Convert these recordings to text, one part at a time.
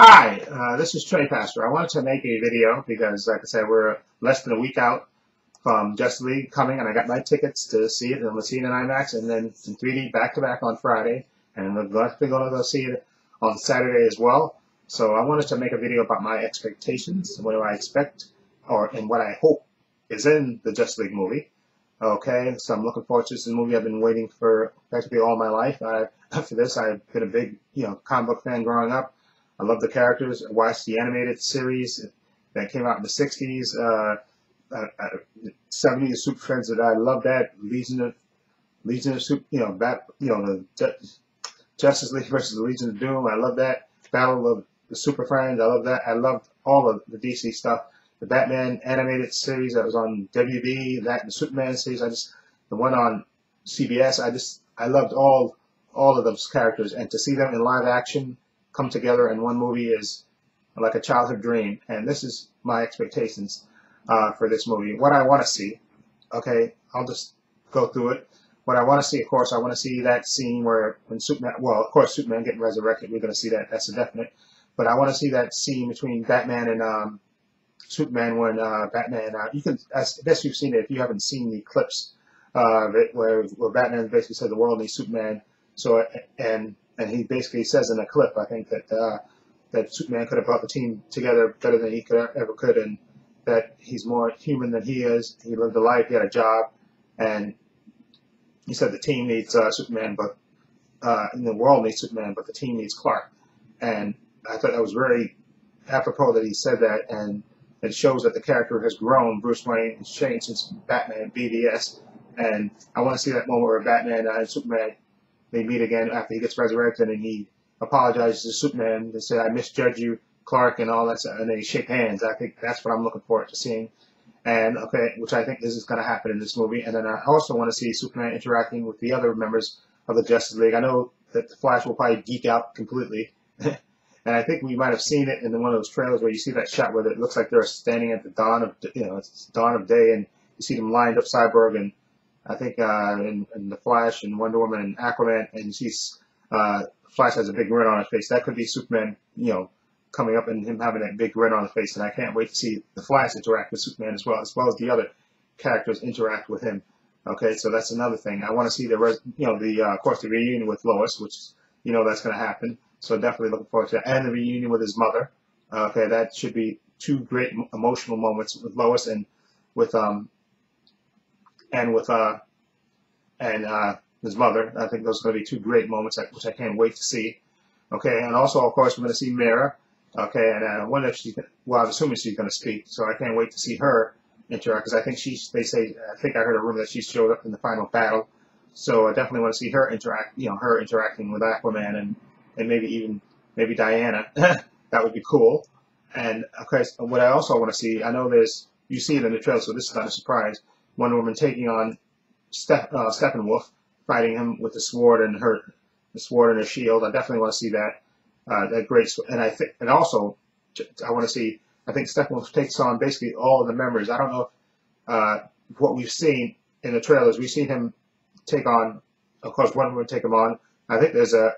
Hi, this is Trey Pastor. I wanted to make a video because, like I said, we're less than a week out from Justice League coming, and I got my tickets to see it, and we'll see it in IMAX and then in 3D back-to-back on Friday, and we're definitely going to go see it on Saturday as well. So I wanted to make a video about my expectations, what do I expect, and what I hope is in the Justice League movie. Okay, so I'm looking forward to this movie. I've been waiting for practically all my life. For this, I've been a big, comic book fan growing up. I love the characters. I watched the animated series that came out in the 60s, 70s, Super Friends. That I love that Legion of Super, the Justice League versus the Legion of Doom. I love that Battle of the Super Friends. I love that. I loved all of the DC stuff. The Batman animated series that was on WB, that and the Superman series. The one on CBS. I loved all of those characters, and to see them in live action come together in one movie is like a childhood dream. And this is my expectations for this movie. What I want to see, okay, I'll just go through it. What I want to see, of course, I want to see that scene when Superman, well, of course, Superman getting resurrected. We're going to see that. That's a definite. But I want to see that scene between Batman and Superman when Batman, you can, I guess you've seen it if you haven't seen the clips of it where Batman basically said the world needs Superman. So, and he basically says in a clip, I think, that Superman could have brought the team together better than he ever could, and that he's more human than he is. He lived a life, he had a job, and he said the team needs Superman, but and the world needs Superman, but the team needs Clark. And I thought that was very apropos that he said that, and it shows that the character has grown. Bruce Wayne has changed since Batman BVS, and I want to see that moment where Batman and Superman, they meet again after he gets resurrected, and he apologizes to Superman and said, "I misjudged you, Clark," and all that, and they shake hands. I think that's what I'm looking forward to seeing, and which I think this is going to happen in this movie. And then I also want to see Superman interacting with the other members of the Justice League. I know that the Flash will probably geek out completely, and I think we might have seen it in one of those trailers where you see that shot where it looks like they're standing at the dawn of, it's dawn of day, and you see them lined up, Cyborg and I think in the Flash and Wonder Woman and Aquaman, and you see Flash has a big grin on his face. That could be Superman, coming up and him having that big grin on his face. And I can't wait to see the Flash interact with Superman as well as the other characters interact with him. Okay, so that's another thing. I want to see of course, the reunion with Lois, which that's going to happen. So definitely looking forward to that, and the reunion with his mother. Okay, that should be two great emotional moments with Lois and with his mother. I think those are going to be two great moments, which I can't wait to see. Okay, and also, of course, we're going to see Mera. Okay, and I wonder if I'm assuming she's going to speak, so I can't wait to see her interact, because I think I think I heard a rumor that she showed up in the final battle. So I definitely want to see her interact, her interacting with Aquaman and maybe Diana. That would be cool. And, okay, what I also want to see, I know you see it in the trailer, so this is not a surprise, Wonder Woman taking on Steppenwolf, fighting him with the sword and her shield. I definitely want to see that. That great, and also I want to see. I think Steppenwolf takes on basically all of the members. I don't know if what we've seen in the trailers. We've seen him take on, of course, Wonder Woman take him on. I think there's a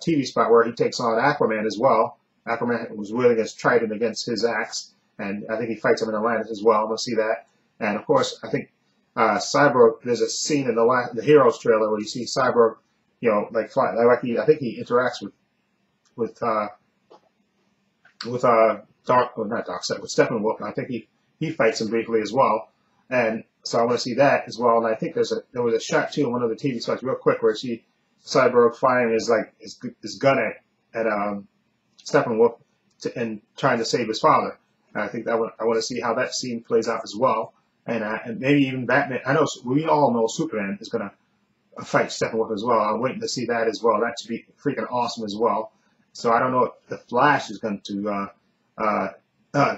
TV spot where he takes on Aquaman as well. Aquaman was wielding his trident against his axe, and I think he fights him in Atlantis as well. I'm gonna see that, and of course, I think. Cyborg, there's a scene in the Heroes trailer where you see Cyborg, like fly, I think he interacts with not Darkseid, with Steppenwolf, and I think he fights him briefly as well, and so I want to see that as well. And I think there was a shot too in one of the TV spots, real quick, where you see Cyborg firing his gun at Steppenwolf and trying to save his father. And I think I want to see how that scene plays out as well. And maybe even Batman. I know we all know Superman is going to fight Steppenwolf as well. I'm waiting to see that as well. That should be freaking awesome as well. So I don't know if the Flash is going to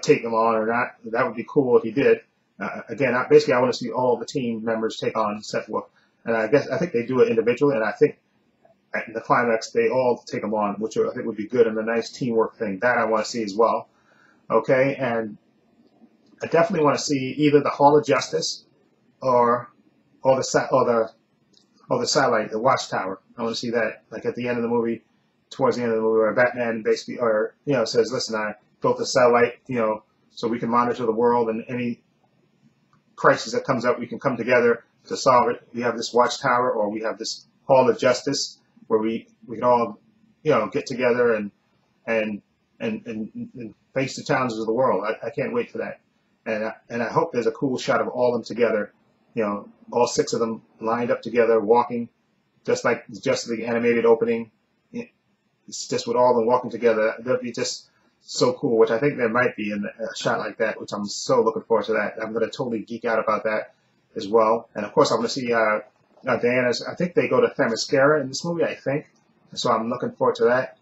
take him on or not. That would be cool if he did. Again, basically, I want to see all the team members take on Steppenwolf. And I think they do it individually. And I think in the climax, they all take him on, which I think would be good and a nice teamwork thing. That I want to see as well. Okay, and I definitely want to see either the Hall of Justice or the satellite, the Watchtower. I want to see that, like at the end of the movie, towards the end of the movie where Batman basically, or says, "Listen, I built a satellite, so we can monitor the world, and any crisis that comes up, we can come together to solve it. We have this watchtower, or we have this hall of justice, where we can all, get together and and face the challenges of the world." I can't wait for that, and I hope there's a cool shot of all of them together, all six of them lined up together, walking, just like the Justice League animated opening. It's just with all of them walking together. That'd be just so cool, which I think there might be in a shot like that, which I'm so looking forward to that. I'm going to totally geek out about that as well. And of course, I want to see Diana's. I think they go to Themyscira in this movie, I think. So I'm looking forward to that.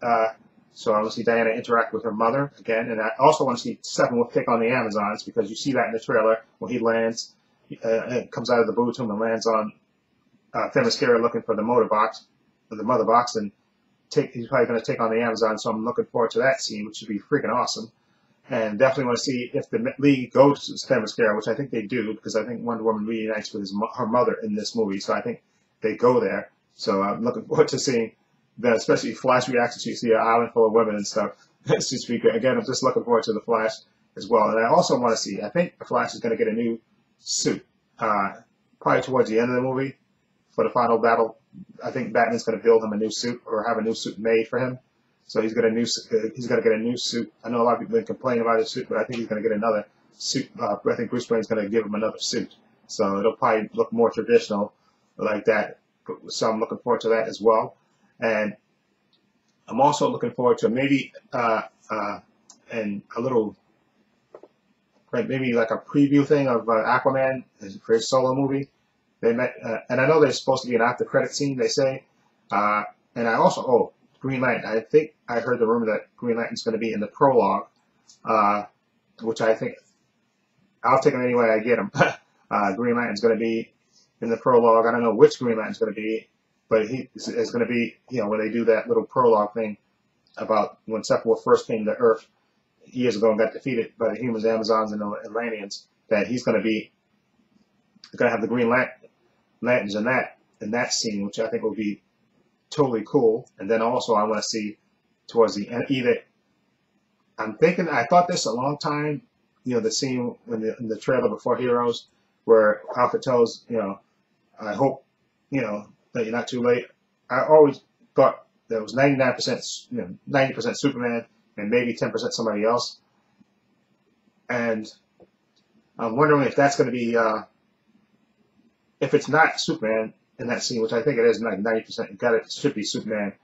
So I want to see Diana interact with her mother again. And I also want to see Steppenwolf take on the Amazons, because you see that in the trailer when he lands, comes out of the Boo Tomb and lands on Themyscira looking for the mother box, and he's probably going to take on the Amazon, so I'm looking forward to that scene, which should be freaking awesome. And definitely want to see if the League goes to Themyscira, which I think they do, because I think Wonder Woman reunites with her mother in this movie, so I think they go there. So I'm looking forward to seeing that, especially Flash reaction to see an island full of women and stuff. It's just good. Again, I'm just looking forward to the Flash as well. And I also want to see, I think the Flash is going to get a new suit, probably towards the end of the movie for the final battle. I think Batman's going to build him a new suit, or have a new suit made for him. So he's going to get a new suit. I know a lot of people have been complaining about his suit, but I think he's going to get another suit. I think Bruce Wayne's going to give him another suit. So it'll probably look more traditional like that. So I'm looking forward to that as well. And I'm also looking forward to maybe and a little, maybe like a preview thing of Aquaman for his solo movie. They met, and I know there's supposed to be an after credit scene, they say. And I also, Green Lantern. I think I heard the rumor that Green Lantern's going to be in the prologue, which I think I'll take him any way I get him. Green Lantern's going to be in the prologue. I don't know which Green Lantern's going to be, but it's going to be, when they do that little prologue thing about when Steppenwolf first came to Earth years ago and got defeated by the humans, Amazons, and the Atlanteans, that he's going to have the Green Lanterns in that scene, which I think will be totally cool. And then also I want to see towards the end, I thought this a long time, the scene in the trailer before Heroes, where Alfred tells, I hope, that you're not too late. I always thought that was 99%, 90% Superman and maybe 10% somebody else. And I'm wondering if that's going to be, if it's not Superman in that scene, which I think it is, like 90%, it should be Superman,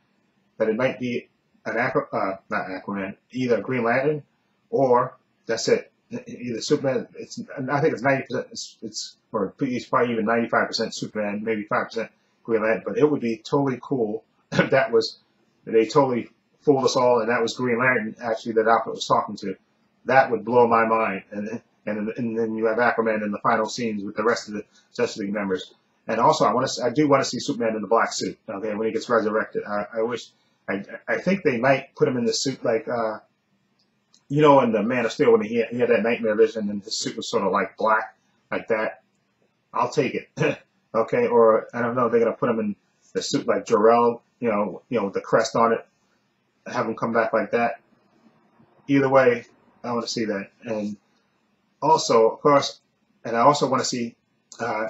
that it might be not Aquaman, either Green Lantern, or that's it, either Superman. I think it's 90%. Or it's probably even 95% Superman, maybe 5% Green Lantern. But it would be totally cool if they totally fooled us all, and that was Green Lantern actually that Alfred was talking to. That would blow my mind. And then you have Aquaman in the final scenes with the rest of the Justice League members. And also, I do want to see Superman in the black suit. Okay, when he gets resurrected, I think they might put him in the suit like, in the Man of Steel when he had that nightmare vision and his suit was sort of like black, like that. I'll take it. Okay, or I don't know, they're gonna put him in the suit like Jor-El, with the crest on it, have him come back like that. Either way, I want to see that. And also, of course, and I also want to see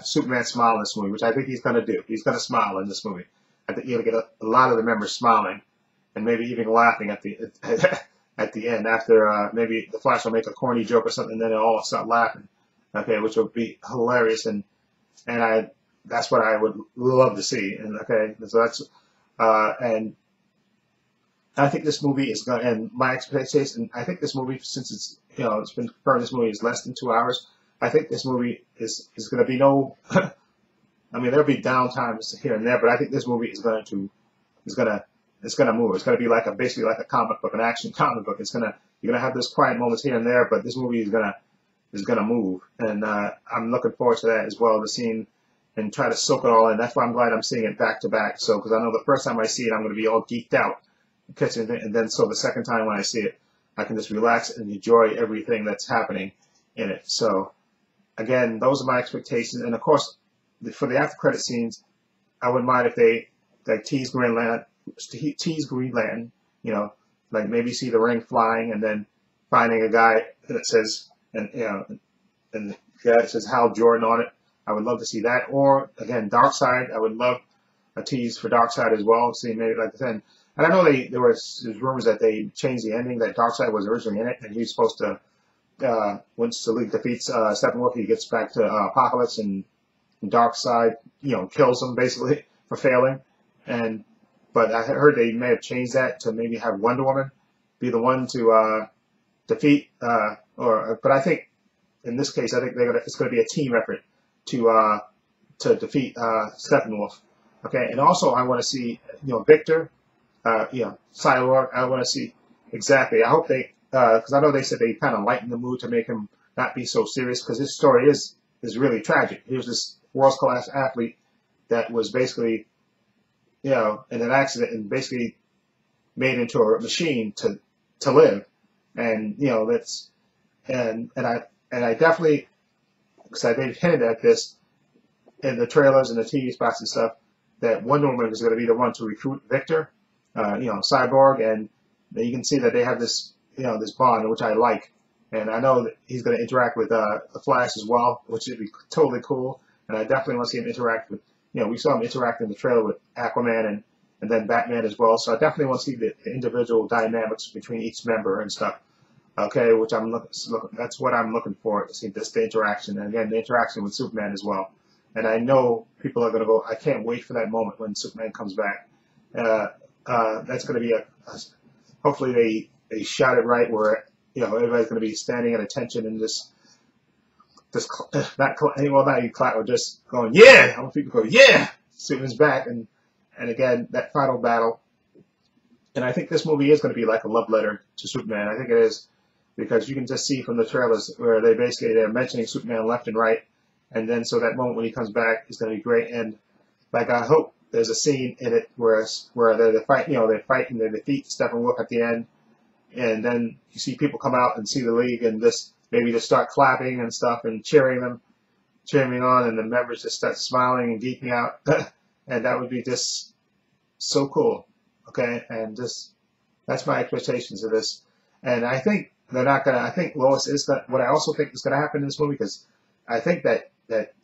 Superman smile in this movie, which I think he's going to do. He's going to smile in this movie. I think you're going to get a lot of the members smiling, and maybe even laughing at the at the end. After maybe the Flash will make a corny joke or something, and then they'll all start laughing. Okay, which will be hilarious, and that's what I would love to see. And okay, so that's and I think this movie is going, and my expectation, I think this movie, since it's, it's been confirmed this movie is less than 2 hours, I think this movie is going to be no, I mean, there'll be downtimes here and there, but I think this movie is going to move. It's going to be like basically like a comic book, an action comic book. You're going to have those quiet moments here and there, but this movie is going to move. And I'm looking forward to that as well, to seeing and try to soak it all in. That's why I'm glad I'm seeing it back to back. So, because I know the first time I see it, I'm going to be all geeked out. And then so the second time when I see it, I can just relax and enjoy everything that's happening in it. So again, those are my expectations. And of course, for the after credit scenes, I wouldn't mind if they tease Green tease Green Lantern, you know, like maybe see the ring flying and then finding a guy that says, and you know, and yeah, it says Hal Jordan on it. I would love to see that. Or again, Darkseid. I would love a tease for Darkseid as well. See maybe like the end. And I know there was rumors that they changed the ending, that Darkseid was originally in it, and he's supposed to once the League defeats Steppenwolf, he gets back to Apocalypse, and Darkseid, you know, kills him basically for failing. And but I heard they may have changed that to maybe have Wonder Woman be the one to defeat. But I think in this case, I think it's gonna be a team effort to defeat Steppenwolf. Okay, and also I want to see, you know, Victor, you know, Cyborg. I want to see exactly. I hope they, because I know they said they kind of lightened the mood to make him not be so serious, because his story is really tragic. He was this world class athlete that was basically, you know, in an accident and basically made into a machine to live. And you know that's and I definitely, because they've hinted at this in the trailers and the TV spots and stuff, that Wonder Woman is going to be the one to recruit Victor, you know, Cyborg, and you can see that they have this, you know, this bond, which I like. And I know that he's going to interact with the Flash as well, which would be totally cool. And I definitely want to see him interact with, you know, we saw him interact in the trailer with Aquaman and then Batman as well. So I definitely want to see the individual dynamics between each member and stuff. Okay, which that's what I'm looking for, to see the interaction. And again, the interaction with Superman as well. And I know people are going to go, I can't wait for that moment when Superman comes back. That's going to be hopefully they shot it right where, you know, everybody's going to be standing at attention and just not you clap, or just going, yeah! I want people to go, yeah! Superman's back. And again, that final battle. And I think this movie is going to be like a love letter to Superman. I think it is, because you can just see from the trailers where they're mentioning Superman left and right. And then so that moment when he comes back is going to be great. And like I hope there's a scene in it where they're fighting, you know, they fight and they defeat Steppenwolf at the end. And then you see people come out and see the League and maybe just start clapping and stuff and cheering on, and the members just start smiling and geeking out. And that would be just so cool. Okay, and that's my expectations of this. And I think they're not gonna. I think Lois is gonna. What I also think is gonna happen in this movie, because I think that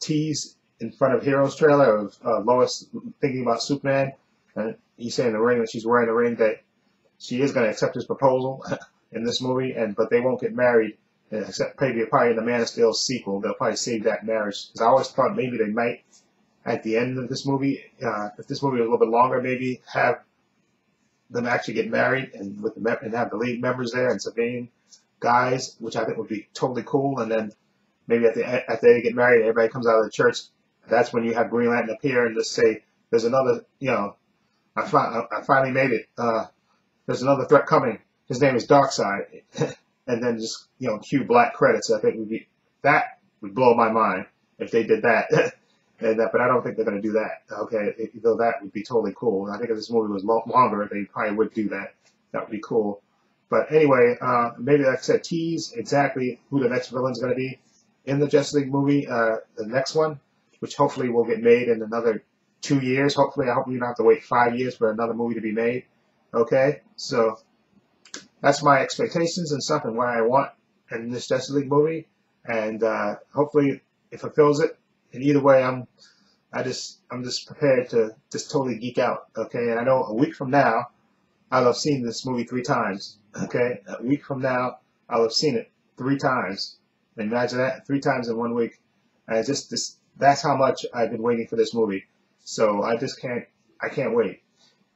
tease in front of Heroes trailer of Lois thinking about Superman, and you say in the ring that she's wearing the ring, that she is gonna accept his proposal in this movie, but they won't get married, except probably in the Man of Steel sequel. They'll probably save that marriage, because I always thought maybe they might at the end of this movie, if this movie was a little bit longer, maybe have them actually get married and have the League members there and civilian guys, which I think would be totally cool. And then maybe after they get married, everybody comes out of the church. That's when you have Green Lantern appear and just say, "There's another, you know, I finally made it. There's another threat coming. His name is Darkseid," and then just, you know, cue black credits. I think that would blow my mind if they did that. But I don't think they're going to do that. Okay, though that would be totally cool. I think if this movie was longer, they probably would do that. That would be cool. But anyway, maybe like I said, tease exactly who the next villain is going to be in the Justice League movie, the next one, which hopefully will get made in another 2 years. Hopefully, I hope we don't have to wait 5 years for another movie to be made. Okay, so that's my expectations and stuff and what I want in this Justice League movie, and hopefully it fulfills it. And either way, I'm just prepared to just totally geek out. Okay, and I know a week from now, I'll have seen this movie 3 times. Okay, a week from now, I'll have seen it 3 times. Imagine that, 3 times in 1 week. And that's how much I've been waiting for this movie. So I can't wait.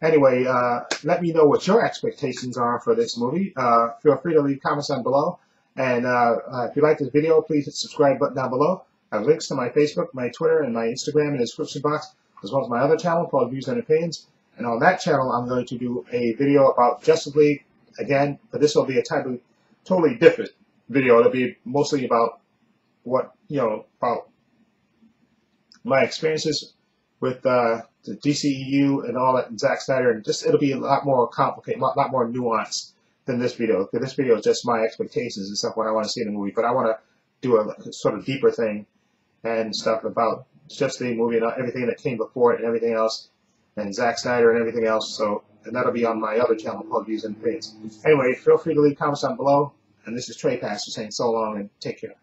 Anyway, let me know what your expectations are for this movie. Feel free to leave comments down below. And if you like this video, please hit the subscribe button down below. I have links to my Facebook, my Twitter, and my Instagram in the description box, as well as my other channel called Views and Opinions. And on that channel, I'm going to do a video about Justice League again, but this will be a totally different video. It'll be mostly about about my experiences with the DCEU and all that, and Zack Snyder, and it'll be a lot more complicated, a lot more nuanced than this video. Because this video is just my expectations and stuff, what I want to see in the movie, but I want to do a sort of deeper thing and stuff about just the movie and everything that came before it and everything else, and Zack Snyder and everything else. So and that'll be on my other channel called Views and Fades. Anyway, feel free to leave comments down below. And this is Trey Pastor saying so long and take care.